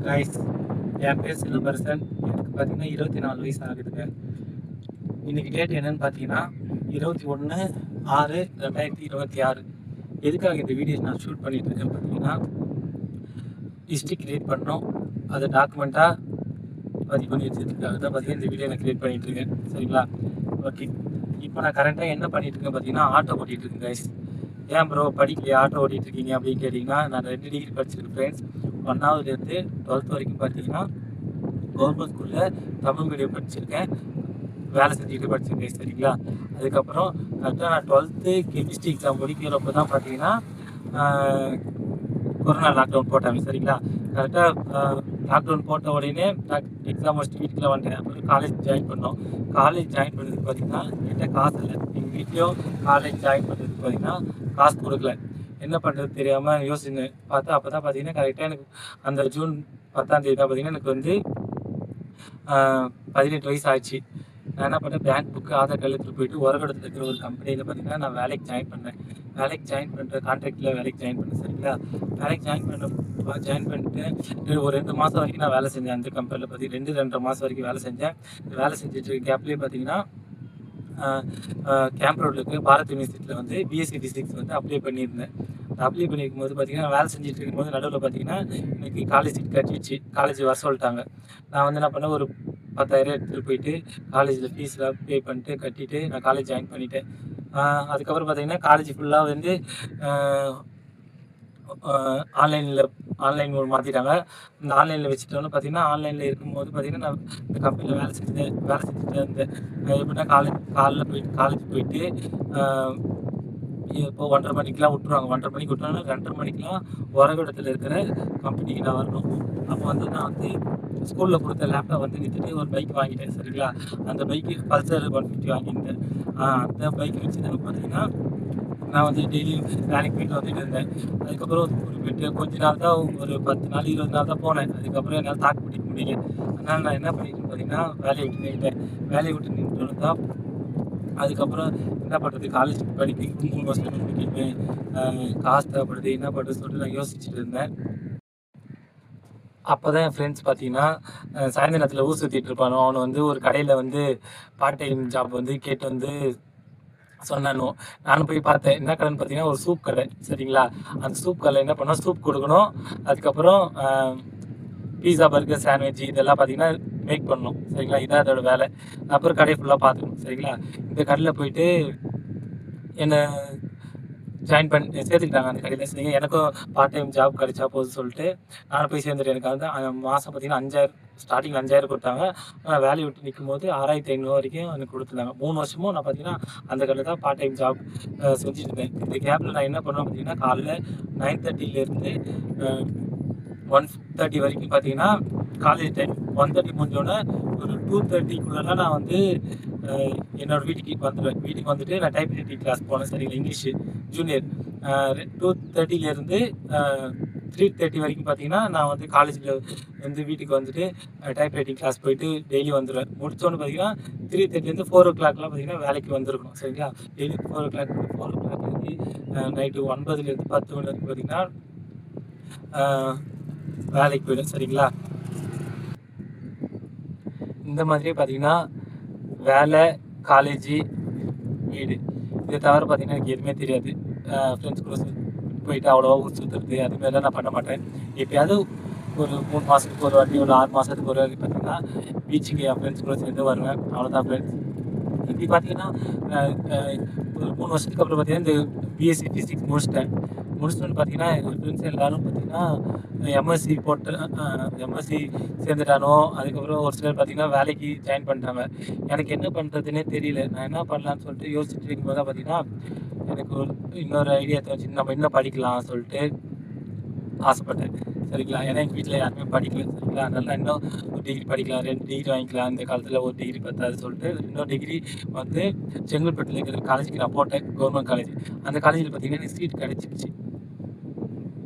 Guys, என் பேர் சிலம்பரசன். எனக்கு பார்த்தீங்கன்னா 24 வயசு ஆகுதுங்க. இன்னைக்கு டேட் என்னன்னு பார்த்தீங்கன்னா 21/6/2026. எதுக்காக இந்த வீடியோ நான் ஷூட் பண்ணிட்டு இருக்கேன்னு பார்த்தீங்கன்னா, ஹிஸ்ட்ரி கிரியேட் பண்ணோம், அதை டாக்குமெண்ட்டாக பதிவு பண்ணி வச்சதுக்காக தான் பார்த்தீங்கன்னா இந்த வீடியோ நான் கிரியேட் பண்ணிட்டு இருக்கேன். சரிங்களா? ஓகே. இப்போ நான் கரண்ட்டாக என்ன பண்ணிட்டு இருக்கேன் பார்த்தீங்கன்னா, ஆட்டோ ஓட்டிட்டு இருக்கேன் கைஸ். ஏன் ப்ரோ படிக்கலையா, ஆட்டோ ஓட்டிட்டு இருக்கீங்க அப்படின்னு கேட்டிங்கன்னா, நான் 2 டிகிரி படிச்சிருக்கேன் ஃப்ரெண்ட்ஸ். 1ஆவதுலேருந்து 12th வரைக்கும் பார்த்தீங்கன்னா கவர்மெண்ட் ஸ்கூலில் தமிழ் மீடியம் படிச்சிருக்கேன், வேலை செஞ்சுக்கிட்டு படிச்சிருக்கேன். சரிங்களா? அதுக்கப்புறம் கரெக்டாக நான் 12th கெமிஸ்ட்ரி எக்ஸாம் முடிக்கிறப்ப தான் பார்த்தீங்கன்னா கொரோனா லாக்டவுன் போட்டாங்க. சரிங்களா? கரெக்டாக லாக்டவுன் போட்ட உடனே எக்ஸாம் முடிச்சுட்டு வீட்டுக்குள்ள வந்துட்டேன். அப்புறம் காலேஜ் ஜாயின் பண்ணோம். காலேஜ் ஜாயின் பண்ணதுக்கு பார்த்தீங்கன்னா என்கிட்ட காசு இல்லை. எங்கள் வீட்லேயும் காலேஜ் ஜாயின் பண்ணுறதுக்கு பார்த்தீங்கன்னா காசு கொடுக்கல. என்ன பண்ணுறது தெரியாமல் யோசிச்சுன்னு பார்த்தா அப்போ தான் பார்த்தீங்கன்னா கரெக்டாக எனக்கு அந்த ஜூன் 10ஆம் தேதி தான் பார்த்தீங்கன்னா எனக்கு வந்து 18 வயசு ஆச்சு. நான் என்ன பண்ணேன், பேங்க் புக்கு ஆதார் கார்டு எடுத்துகிட்டு போயிட்டு உரகடத்தில் இருக்கிற ஒரு கம்பெனியில் பார்த்தீங்கன்னா நான் வேலைக்கு ஜாயின் பண்ணேன். வேலைக்கு ஜாயின் பண்ணுற கான்ட்ராக்டில் வேலைக்கு ஜாயின் பண்ணேன். சரிங்களா? வேலைக்கு ஜாயின் பண்ணிட்டு ஒரு 2 மாதம் வரைக்கும் நான் வேலை செஞ்சேன். அந்த கம்பெனியில் பார்த்தீங்கன்னா 2-2.5 மாதம் வரைக்கும் வேலை செஞ்சேன். வேலை செஞ்சுட்டு இருக்க கேப்லேயே பார்த்தீங்கன்னா கேம்ப் ரோடில் இருக்க பாரத் யூனிவர்சிட்டியில் வந்து பிஎஸ்சி ஃபிசிக்ஸ் வந்து அப்ளை பண்ணியிருந்தேன். அப்ளை பண்ணியிருக்கும் போது பார்த்தீங்கன்னா வேலை செஞ்சுட்டு இருக்கும்போது நடுவில் பார்த்தீங்கன்னா எனக்கு காலேஜ் சீட் கட்டிடுச்சு. காலேஜ் வர சொல்லிட்டாங்க. நான் வந்து என்ன பண்ணேன், ஒரு 10,000 எடுத்துகிட்டு போயிட்டு காலேஜில் ஃபீஸ்லாம் பே பண்ணிட்டு கட்டிட்டு நான் காலேஜ் ஜாயின் பண்ணிட்டேன். அதுக்கப்புறம் பார்த்தீங்கன்னா காலேஜ் ஃபுல்லாக வந்து ஆன்லைன் மாற்றிட்டாங்க. இந்த ஆன்லைனில் வச்சுட்டோன்னு பார்த்தீங்கன்னா ஆன்லைனில் இருக்கும்போது பார்த்தீங்கன்னா நான் இந்த கம்பெனியில் வேலை செஞ்சுட்டு இருந்தேன். எப்படின்னா காலைல போயிட்டு இப்போ 1:30 மணிக்கெலாம் விட்டுருவாங்க. 1:30 மணிக்கு விட்டுறாங்கன்னா 2:30 மணிக்கெலாம் உரகடத்தில் இருக்கிற கம்பெனிக்கு நான் வரணும். அப்போ வந்து நான் வந்து ஸ்கூலில் கொடுத்த லேப்டாப் வந்து விற்றுட்டு ஒரு பைக் வாங்கிட்டேன். சரிங்களா? அந்த பைக்கு பல்சர் 150 வாங்கியிருந்தேன். அந்த பைக் வச்சு தான் பார்த்தீங்கன்னா நான் வந்து டெய்லியும் வேலைக்கு போயிட்டு வந்துட்டு இருந்தேன். அதுக்கப்புறம் கொஞ்ச நாள் தான், ஒரு 10 நாள் 20 நாள் தான் போனேன். அதுக்கப்புறம் என்னால் தாக்கு பிடிக்க முடியல. அதனால் நான் என்ன பண்ணிட்டேன் பார்த்தீங்கன்னா வேலையை விட்டு நின்றுட்டு தான். அதுக்கப்புறம் என்ன பண்ணுறது, காலேஜ் படிக்க 3 வருஷம் முடிக்கணுமே, காசு தேவைப்படுது, என்ன பண்ணுறது சொல்லிட்டு நான் யோசிச்சுட்டு இருந்தேன். அப்போ தான் என் ஃப்ரெண்ட்ஸ் பார்த்தீங்கன்னா சாயந்தர நேரத்தில் ஊர் சுற்றிட்டு இருப்பானோ, அவனை வந்து ஒரு கடையில் வந்து பார்ட் டைம் ஜாப் வந்து கேட்டு வந்து சொன்னானோ. நானும் போய் பார்த்தேன். என்ன கடைன்னு பார்த்தீங்கன்னா ஒரு சூப் கடை. சரிங்களா? அந்த சூப் கடையில் என்ன பண்ணோம், சூப் கொடுக்கணும். அதுக்கப்புறம் பீஸா, பர்கர், சாண்ட்விச் இதெல்லாம் பார்த்தீங்கன்னா மேக் பண்ணணும். சரிங்களா? இதான் அதோட வேலை. அப்புறம் கடையை ஃபுல்லாக பார்த்துக்கணும். சரிங்களா? இந்த கடையில் போயிட்டு என்னை சேர்த்துக்கிட்டாங்க அந்த கடையில். சரிங்க, எனக்கும் பார்ட் டைம் ஜாப் கிடைச்சா போதும் சொல்லிட்டு நானும் போய் சேர்ந்துட்டேன். எனக்கு வந்து மாதம் பார்த்தீங்கன்னா 5,000, ஸ்டார்டிங் 5,000 கொடுத்தாங்க. நான் வேலையை விட்டு நிற்கும் போது 6,500 வரைக்கும் எனக்கு கொடுத்துருந்தாங்க. 3 வருஷமும் நான் பார்த்தீங்கன்னா அந்த கடையில் தான் பார்ட் டைம் ஜாப் செஞ்சுட்டு இருந்தேன். இந்த கேப்பில் நான் என்ன பண்ணுவேன் பார்த்தீங்கன்னா காலைல 9:30லேருந்து 1:30 வரைக்கும் பார்த்தீங்கன்னா காலேஜ் டைம். 1:30 முடிஞ்சோடனே ஒரு 2:30க்குள்ளே நான் வந்து என்னோடய வீட்டுக்கு வந்துடுவேன். வீட்டுக்கு வந்துட்டு நான் டைப் ரைட்டிங் கிளாஸ் போனேன். சரிங்களா? English junior. 2:30லேருந்து 3:30 வரைக்கும் பார்த்தீங்கன்னா நான் வந்து காலேஜில் வந்து வீட்டுக்கு வந்துட்டு டைப் ரைட்டிங் கிளாஸ் போயிட்டு டெய்லி வந்துடுவேன். முடித்தோன்னு பார்த்தீங்கன்னா 3:30லேருந்து 4:00 பார்த்தீங்கன்னா வேலைக்கு வந்துருக்கணும். சரிங்களா? டெய்லி 4:00 நைட்டு 9லேருந்து 10 மணி வரைக்கும் பார்த்தீங்கன்னா வேலைக்கு போயிடும். சரிங்களா? இந்த மாதிரியே பார்த்தீங்கன்னா வேலை, காலேஜு, வீடு இதை தவிர பார்த்தீங்கன்னா எனக்கு எதுவுமே தெரியாது. ஃப்ரெண்ட்ஸ் கூட போயிட்டு அவ்வளோவா ஊர் சுற்றுறது அதுமாரிலாம் நான் பண்ண மாட்டேன். எப்பயாவது ஒரு 3 மாதத்துக்கு ஒரு வாட்டி, ஒரு 6 மாதத்துக்கு ஒரு வாட்டி பார்த்தீங்கன்னா பீச்சுக்கு என் ஃப்ரெண்ட்ஸ் கூட சேர்ந்து வருவேன். அவ்வளோதான் ஃப்ரெண்ட்ஸ். இப்படி பார்த்தீங்கன்னா ஒரு 3 வருஷத்துக்கு அப்புறம் பார்த்தீங்கன்னா இந்த பிஎஸ்சி ஃபிசிக்ஸ் முடிச்சிட்டோன்னு பார்த்தீங்கன்னா எங்கள் ஃப்ரெண்ட்ஸ் எல்லோரும் பார்த்தீங்கன்னா எம்எஸ்சி சேர்ந்துட்டானோ. அதுக்கப்புறம் ஒரு சிலர் பார்த்தீங்கன்னா வேலைக்கு ஜாயின் பண்ணிட்டாங்க. எனக்கு என்ன பண்ணுறதுன்னே தெரியல. நான் என்ன பண்ணலான்னு சொல்லிட்டு யோசிச்சுட்டு இருக்கும்போது தான் பார்த்தீங்கன்னா எனக்கு இன்னொரு ஐடியா தோணுச்சு. நம்ம இன்னும் படிக்கலாம் சொல்லிட்டு ஆசைப்பட்டேன். சரிங்களா? ஏன்னா எங்கள் வீட்டில் யாருமே படிக்கல. சரிங்களா? அதனால இன்னும் ஒரு டிகிரி படிக்கலாம், 2 டிகிரி வாங்கிக்கலாம். இந்த காலத்தில் ஒரு டிகிரி பத்தாது சொல்லிட்டு இன்னொரு டிகிரி வந்து செங்கல்பட்டில் இருக்கிற காலேஜுக்கு நான் போட்டேன், கவர்மெண்ட் காலேஜ். அந்த காலேஜில் பார்த்தீங்கன்னா எனக்கு சீட் கிடச்சிருச்சு.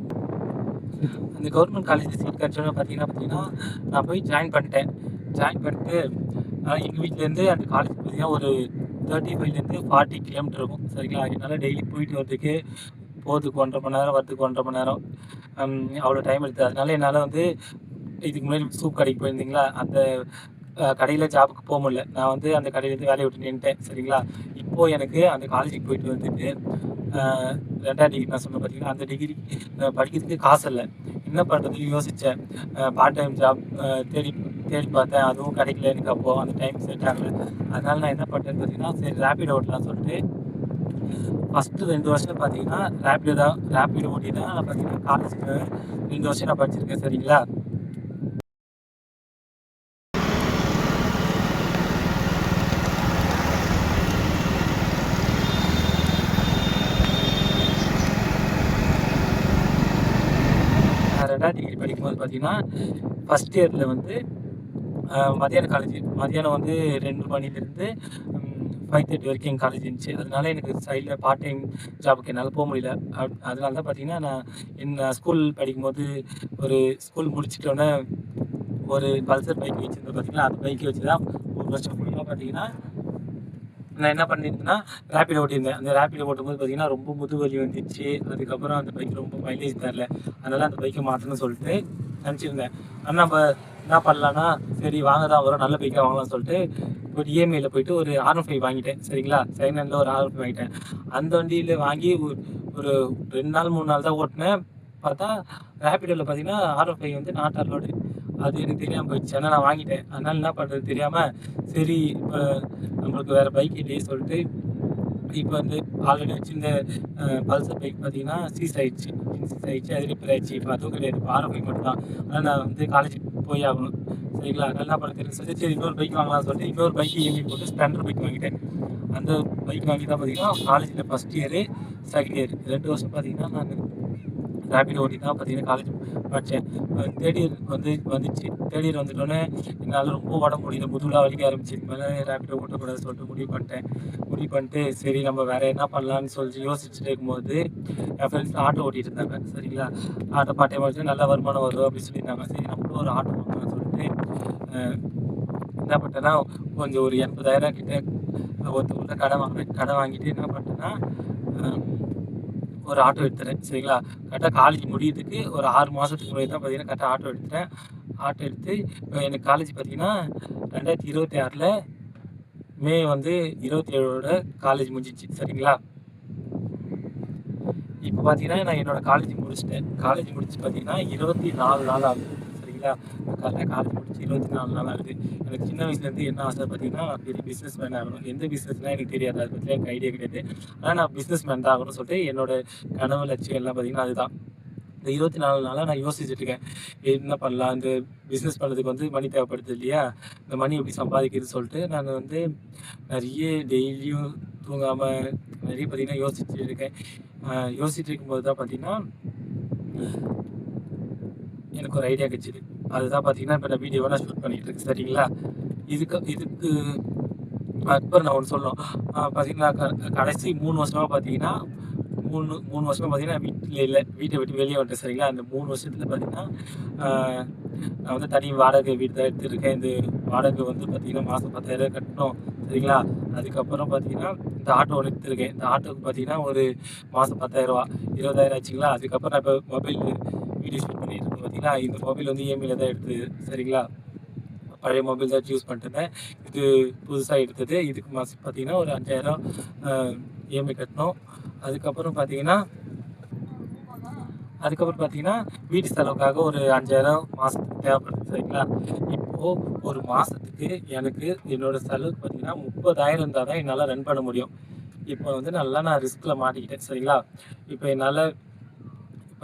அந்த கவர்மெண்ட் காலேஜில் சீட் கிடச்சோன்னு பார்த்தீங்கன்னா நான் போய் ஜாயின் பண்ணிட்டு எங்கள் வீட்டிலேருந்து அந்த காலேஜ் பார்த்தீங்கன்னா ஒரு 35லேருந்து 40 கிலோமீட்டர் இருக்கும். சரிங்களா? என்னால் டெய்லி போயிட்டு வரதுக்கு போகிறதுக்கு 1.5 மணி நேரம், வரதுக்கு 1.5 மணி நேரம், அவ்வளோ டைம் எடுத்தது. அதனால என்னால் வந்து இதுக்கு முன்னாடி சூப் கடைக்கு போயிருந்தீங்களா, அந்த கடையில் ஜாபுக்கு போக முடியல. நான் வந்து அந்த கடையிலேருந்து வேலையை விட்டு நின்ட்டேன் சரிங்களா. இப்போது எனக்கு அந்த காலேஜுக்கு போயிட்டு வந்துட்டு 2வது டிகிரி நான் சொன்னேன் பார்த்தீங்கன்னா, அந்த டிகிரி படிக்கிறதுக்கு காசு இல்ல. என்ன பண்ணுறதுன்னு யோசித்தேன். பார்ட் டைம் ஜாப் தேடி தேடி பார்த்தேன். அதுவும் கிடைக்கல எனக்கு அப்போது. அந்த டைம் செட் ஆகல. அதனால நான் என்ன பண்ணேன்னு பார்த்தீங்கன்னா, சரி ரேப்பிடோ ஓட்டலாம்னு சொல்லிட்டு ஃபஸ்ட்டு 2 வருஷம் பார்த்தீங்கன்னா ரேப்பிடோ ஓட்டி தான் பார்த்தீங்கன்னா காலேஜுக்கு 2 வருஷம் நான் படிச்சிருக்கேன் சரிங்களா. நான் 2வது டிகிரி படிக்கும்போது பார்த்தீங்கன்னா, ஃபஸ்ட் இயரில் வந்து மதியானம் வந்து 2 மணிலேருந்து 5:30 வரைக்கும் எங்கள் காலேஜ் இருந்துச்சு. அதனால எனக்கு சைடில் பார்ட் டைம் ஜாபுக்கு என்னால் போக முடியல. அதனால தான் பார்த்தீங்கன்னா, நான் ஸ்கூல் படிக்கும்போது ஒரு ஸ்கூல் முடிச்சிட்டோன்னே ஒரு பல்சர் பைக் வச்சுருந்தேன் பார்த்தீங்களா, அந்த பைக்கை வச்சு தான் 1 வருஷம் ஃபுல்லாக பார்த்தீங்கன்னா நான் என்ன பண்ணியிருந்தேன்னா, ரேப்பிடோ ஓட்டியிருந்தேன். அந்த ரேப்பிடோ ஓட்டும்போது பார்த்தீங்கன்னா, ரொம்ப முதுகு வந்துச்சு. அதுக்கப்புறம் அந்த பைக் ரொம்ப மைலேஜ் தரல. அதனால் அந்த பைக்கை மாற்றணும்னு சொல்லிட்டு நினச்சிருந்தேன். ஆனால் நம்ம என்ன பண்ணலான்னா, சரி வாங்க தான் வரும், நல்ல பைக்காக வாங்கலாம்னு சொல்லிட்டு ஒரு இஎம்ஐயில் போயிட்டு ஒரு R15 வாங்கிட்டேன் சரிங்களா. செகண்ட் ஹேண்டில் ஒரு R15 வாங்கிட்டேன். அந்த வண்டியில் வாங்கி ஒரு 2 நாள் 3 நாள் தான் ஓட்டினேன். பார்த்தா ரேப்பிடோவில் பார்த்தீங்கன்னா R15 வந்து நாட் அலோடு. அது எனக்கு தெரியாமல் போயிடுச்சு. ஆனால் நான் வாங்கிட்டேன். அதனால் என்ன பண்ணுறது தெரியாமல், சரி இப்போ நம்மளுக்கு வேறு பைக் இல்லையே சொல்லிட்டு இப்போ வந்து ஆல்ரெடி வச்சிருந்த பல்சர் பைக் பார்த்தீங்கன்னா சீஸ் ஆயிடுச்சு. அது ரிப்பேர் ஆயிடுச்சு. இப்போ அதுவும் கிடையாது. இப்போ R15 மட்டும் தான். அதனால் நான் வந்து காலேஜுக்கு போய் ஆகணும் சரிங்களா. அதனால் என்ன பண்ணுறது சொல்லி சரி இன்னொரு பைக் வாங்கலாம்னு சொல்லிட்டு இன்னொரு பைக் இஎம்ஐ போட்டு ஸ்ப்ளெண்டர் பைக் வாங்கிட்டேன். அந்த பைக் வாங்கி தான் பார்த்தீங்கன்னா காலேஜில் ஃபஸ்ட் இயரு, செகண்ட் இயர் 2 வருஷம் பார்த்தீங்கன்னா நான் ரேப்பிடோ ஓட்டி தான் பார்த்தீங்கன்னா காலேஜ் படித்தேன். தேர்ட் இயர் வந்துச்சு. தேர்ட் இயர் வந்துட்டோன்னே என்னால் ரொம்ப உடம்பு முடியல. முதுகுலாம் வலிக்க ஆரம்பிச்சு. இதுக்கு மேலே ரேப்பிடோ ஓட்டக்கூடாதுன்னு சொல்லிட்டு முடிவு பண்ணிட்டு சரி நம்ம வேறு என்ன பண்ணலான்னு சொல்லிட்டு யோசிச்சுட்டு இருக்கும்போது என் ஃப்ரெண்ட்ஸ் ஆட்டோ ஓட்டிகிட்டு இருந்தாங்க சரிங்களா. ஆட்டோ பார்ட் டைம் வச்சு நல்ல வருமானம் வரும் அப்படின்னு சொல்லியிருந்தாங்க. சரி நம்மளும் ஒரு ஆட்டோ வாங்கலாம்னு சொல்லிட்டு என்ன பண்ணிட்டேன்னா, கொஞ்சம் ஒரு 80,000 கிட்ட ஒருத்தவங்கள்ட்ட கடன் வாங்கிட்டு என்ன பண்ணிட்டேன்னா, ஒரு ஆட்டோ எடுத்துட்டேன் சரிங்களா. கரெக்டாக காலேஜ் முடியறதுக்கு ஒரு 6 மாதத்துக்கு முன்னாடி தான் பார்த்தீங்கன்னா கரெக்டாக ஆட்டோ எடுத்துட்டேன். ஆட்டோ எடுத்து எனக்கு காலேஜ் பார்த்தீங்கன்னா 2026 மே வந்து 27 காலேஜ் முடிஞ்சிச்சு சரிங்களா. இப்போ பார்த்தீங்கன்னா நான் என்னோட காலேஜ் முடிச்சுட்டேன். காலேஜ் முடிச்சு பார்த்தீங்கன்னா 24 நாள் ஆகுது சரிங்களா. கரெக்டாக காலேஜ் முடிச்சு 24 நாள் ஆகுது. எனக்கு சின்ன வயசுலேருந்து என்ன ஆசை பார்த்தீங்கன்னா, பெரிய பிஸ்னஸ் மேன் ஆகணும். எந்த பிஸ்னஸ்லாம் எனக்கு தெரியாது. அதை பற்றி எனக்கு ஐடியா கிடையாது. ஆனால் நான் பிஸ்னஸ் மேன் தான் ஆகணும்னு சொல்லிட்டு என்னோட கனவு லட்சியம் எல்லாம் பார்த்தீங்கன்னா அதுதான். இந்த 24 நாளாக நான் யோசிச்சுட்டு இருக்கேன். என்ன பண்ணலாம், இந்த பிஸ்னஸ் பண்ணுறதுக்கு வந்து மணி தேவைப்படுது இல்லையா, இந்த மணி எப்படி சம்பாதிக்கிறது சொல்லிட்டு நான் வந்து நிறைய டெய்லியும் தூங்காமல் நிறைய பார்த்தீங்கன்னா யோசிச்சுட்டு இருக்கேன். யோசிச்சுட்டு இருக்கும்போது தான் பார்த்தீங்கன்னா எனக்கு ஒரு ஐடியா கிடச்சிது. அதுதான் பார்த்தீங்கன்னா இப்போ நான் வீடியோவெல்லாம் ஷூட் பண்ணிகிட்டு இருக்கேன் சரிங்களா. இதுக்கு அப்புறம் நான் ஒன்று சொல்லணும். பார்த்தீங்கன்னா கடைசி 3 வருஷமாக பார்த்தீங்கன்னா 3 வருஷமாக பார்த்தீங்கன்னா வீட்டில் இல்லை, வீட்டை விட்டு வெளியே வந்துட்டேன் சரிங்களா. அந்த 3 வருஷத்தில் பார்த்தீங்கன்னா நான் வந்து தனி வாடகை வீடு தான் எடுத்துருக்கேன். இந்த வாடகை வந்து பார்த்தீங்கன்னா மாதம் 10,000 கட்டணும் சரிங்களா. அதுக்கப்புறம் பார்த்தீங்கன்னா இந்த ஆட்டோ ஒன்று எடுத்துருக்கேன். இந்த ஆட்டோவுக்கு பார்த்தீங்கன்னா ஒரு மாதம் 10,000 20,000 ஆச்சுங்களா. அதுக்கப்புறம் நான் இப்போ மொபைல் வீடியோ ஷூட் பண்ணிட்டு இருக்கேன் பார்த்தீங்கன்னா, இந்த மொபைல் வந்து இஎம்ஐயில் தான் எடுத்தது சரிங்களா. பழைய மொபைல் தான் யூஸ் பண்ணிட்டுருந்தேன். இது புதுசாக எடுத்தது. இதுக்கு மாதம் பார்த்தீங்கன்னா ஒரு 5,000 இஎம்ஐ கட்டணும். அதுக்கப்புறம் பார்த்தீங்கன்னா வீட்டு செலவுக்காக ஒரு 5,000 மாதத்துக்கு தேவைப்படுது சரிங்களா. இப்போது ஒரு மாதத்துக்கு எனக்கு என்னோடய செலவுக்கு பார்த்தீங்கன்னா 30,000 இருந்தால் தான் என்னால் ரன் பண்ண முடியும். இப்போ வந்து நான் ரிஸ்கில் மாட்டிக்கிட்டேன் சரிங்களா. இப்போ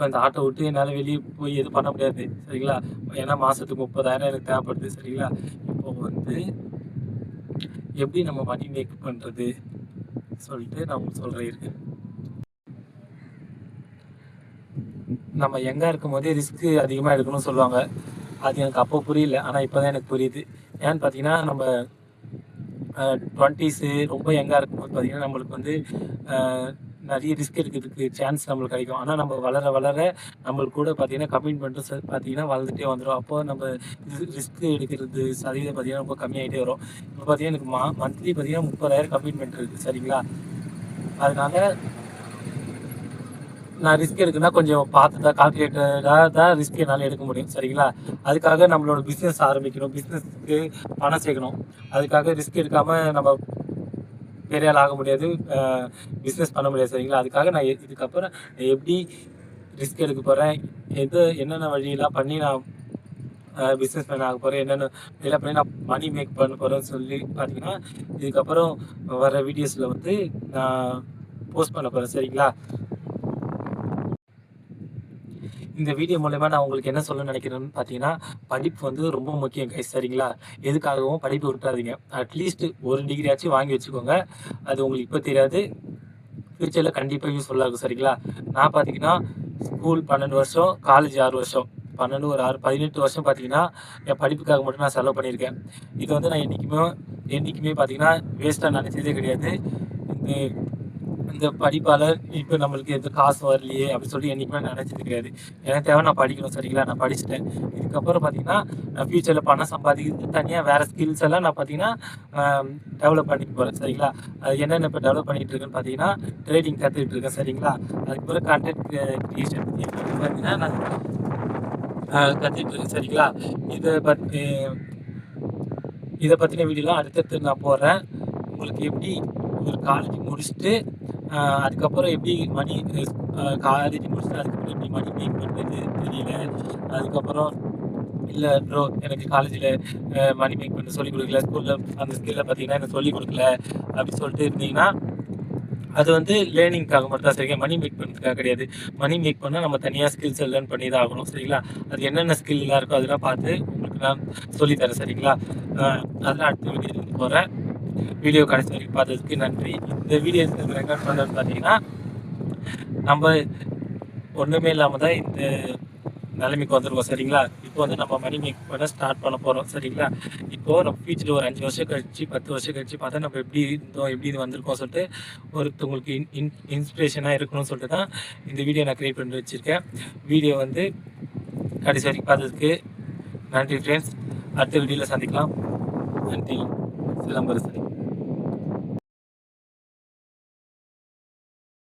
இந்த ஆட்டோ விட்டு என்னால் வெளியே போய் எதுவும் பண்ண முடியாது சரிங்களா. ஏன்னா மாதத்துக்கு 30,000 எனக்கு தேவைப்படுது சரிங்களா. இப்போ வந்து எப்படி நம்ம மணி மேக் பண்ணுறது சொல்லிட்டு நான் உங்களுக்கு சொல்கிறேன் இருக்கு. நம்ம யங்காக இருக்கும் போதே ரிஸ்க்கு அதிகமாக எடுக்கணும்னு சொல்லுவாங்க. அது எனக்கு அப்போ புரியல. ஆனால் இப்போ தான் எனக்கு புரியுது. ஏன்னு பார்த்தீங்கன்னா நம்ம 20s ரொம்ப யங்காக இருக்கும்போது பார்த்தீங்கன்னா நம்மளுக்கு வந்து நிறைய ரிஸ்க் எடுக்கிறதுக்கு சான்ஸ் நம்மளுக்கு கிடைக்கும். ஆனால் நம்ம வளர நம்மளுக்கு கூட பார்த்தீங்கன்னா கமிட்மெண்ட்டும் பார்த்தீங்கன்னா வளர்ந்துட்டே வந்துடும். அப்போ நம்ம ரிஸ்க் எடுக்கிறது சதவீதம் பார்த்தீங்கன்னா ரொம்ப கம்மியாகிட்டே வரும். இப்போ பார்த்தீங்கன்னா எனக்கு மந்த்லி பார்த்தீங்கன்னா 30,000 கமிட்மெண்ட் இருக்குது சரிங்களா. அதனால நான் ரிஸ்க் எடுக்கணும்னா கொஞ்சம் பார்த்து தான் கால்குலேட்டடாக தான் ரிஸ்க் என்னால் எடுக்க முடியும். சரிங்களா? அதுக்காக நம்மளோட பிஸ்னஸ் ஆரம்பிக்கணும். பிஸ்னஸ்க்கு பணம் சேர்க்கணும். அதுக்காக ரிஸ்க் எடுக்காம நம்ம பெரிய ஆள் ஆக முடியாது. பிஸ்னஸ் பண்ண முடியாது. சரிங்களா? அதுக்காக நான் இதுக்கப்புறம் எப்படி ரிஸ்க் எடுக்க போகிறேன், என்னென்ன வழியெல்லாம் பண்ணி நான் பிஸ்னஸ் மேன் ஆக போகிறேன், என்னென்ன இதெல்லாம் பண்ணி நான் மணி மேக் பண்ண போகிறேன்னு சொல்லி பார்த்தீங்கன்னா, இதுக்கப்புறம் வர வீடியோஸில் வந்து நான் போஸ்ட் பண்ண போகிறேன். சரிங்களா? இந்த வீடியோ மூலமா நான் உங்களுக்கு என்ன சொல்ல நினைக்கிறேன்னு பார்த்தீங்கன்னா, படிப்பு வந்து ரொம்ப முக்கியம் கைஸ். சரிங்களா? எதுக்காகவும் படிப்பு விட்டுறாதீங்க. அட்லீஸ்ட் ஒரு டிகிரியாச்சும் வாங்கி வச்சுக்கோங்க. அது உங்களுக்கு இப்போ தெரியாது, ஃப்யூச்சரில் கண்டிப்பாக யூஸ்ஃபுல்லாக இருக்கும். சரிங்களா? நான் பார்த்தீங்கன்னா ஸ்கூல் 12 வருஷம், காலேஜ் 6 வருஷம், 12 ஒரு 6 18 வருஷம் பார்த்தீங்கன்னா என் படிப்புக்காக மட்டும் நான் செலவு பண்ணியிருக்கேன். இது வந்து நான் என்றைக்குமே பார்த்தீங்கன்னா வேஸ்ட்டாக நினச்சதே கிடையாது. இந்த இந்த படிப்பால் இப்போ நம்மளுக்கு எந்த காசு வரலையே அப்படின்னு சொல்லி என்றைக்குமே நினச்சது கிடையாது. எனக்கு தேவை நான் படிக்கணும். சரிங்களா? நான் படிச்சுட்டேன். இதுக்கப்புறம் பார்த்தீங்கன்னா நான் ஃப்யூச்சரில் பணம் சம்பாதிக்கிறது தனியாக வேறு ஸ்கில்ஸ் எல்லாம் நான் பார்த்தீங்கன்னா டெவலப் பண்ணிட்டு போகிறேன். சரிங்களா? அது என்னென்ன இப்போ டெவலப் பண்ணிகிட்டு இருக்கேன்னு பார்த்தீங்கன்னா ட்ரேடிங் கற்றுக்கிட்டு இருக்கேன். சரிங்களா? அதுக்கப்புறம் கண்டென்ட் க்ரியேஷன் பார்த்தீங்கன்னா நான் கற்றுட்டு இருக்கேன். சரிங்களா? இதை பற்றின வீடியோலாம் அடுத்தடுத்து நான் போடுறேன். உங்களுக்கு எப்படி ஒரு காலேஜ் முடிச்சுட்டு அதுக்கப்புறம் எப்படி காலேஜ் முடிச்சுட்டு அதுக்கப்புறம் எப்படி மணி மேக் பண்ணுறது தெரியல. அதுக்கப்புறம் இல்லை ப்ரோ எனக்கு காலேஜில் மணி மேக் பண்ண சொல்லிக் கொடுக்கல, ஸ்கூலில் அந்த ஸ்கில்லை பார்த்தீங்கன்னா எனக்கு சொல்லிக் கொடுக்கல அப்படின்னு சொல்லிட்டு இருந்தீங்கன்னா, அது வந்து லேர்னிங்காக மட்டும் தான். சரிங்க? மணி மேக் பண்ணுறதுக்காக கிடையாது. மணி மேக் பண்ணால் நம்ம தனியாக ஸ்கில்ஸ் லேர்ன் பண்ணி தான் ஆகணும். சரிங்களா? அது என்னென்ன ஸ்கில்லாம் இருக்கோ அதெல்லாம் பார்த்து உங்களுக்கு நான் சொல்லித்தரேன். சரிங்களா? அதெல்லாம் அடுத்த வீடியோ போகிறேன். வீடியோ கடைசி வரைக்கும் பார்த்ததுக்கு நன்றி. இந்த வீடியோ ரெக்கார்ட் பண்ணுறது பார்த்தீங்கன்னா நம்ம ஒன்றுமே இல்லாமல் தான் இந்த நிலைமைக்கு வந்துருக்கோம். சரிங்களா? இப்போ வந்து நம்ம மணி மேக் பண்ண ஸ்டார்ட் பண்ண போகிறோம். சரிங்களா? இப்போது நம்ம ஃபியூச்சரில் ஒரு 5 வருஷம் கழிச்சு 10 வருஷம் கழிச்சு பார்த்தா நம்ம எப்படி இருந்தோம், எப்படி இது வந்திருக்கோம் சொல்லிட்டு ஒருத்தவங்களுக்கு இன்ஸ்பிரேஷனாக இருக்கணும்னு சொல்லிட்டு தான் இந்த வீடியோ நான் க்ரியேட் பண்ணி வச்சுருக்கேன். வீடியோ வந்து கடைசி வரைக்கும் பார்த்ததுக்கு நன்றி ஃப்ரெண்ட்ஸ். அடுத்த வீடியோவில் சந்திக்கலாம். நன்றி. சிலம்பரசன்.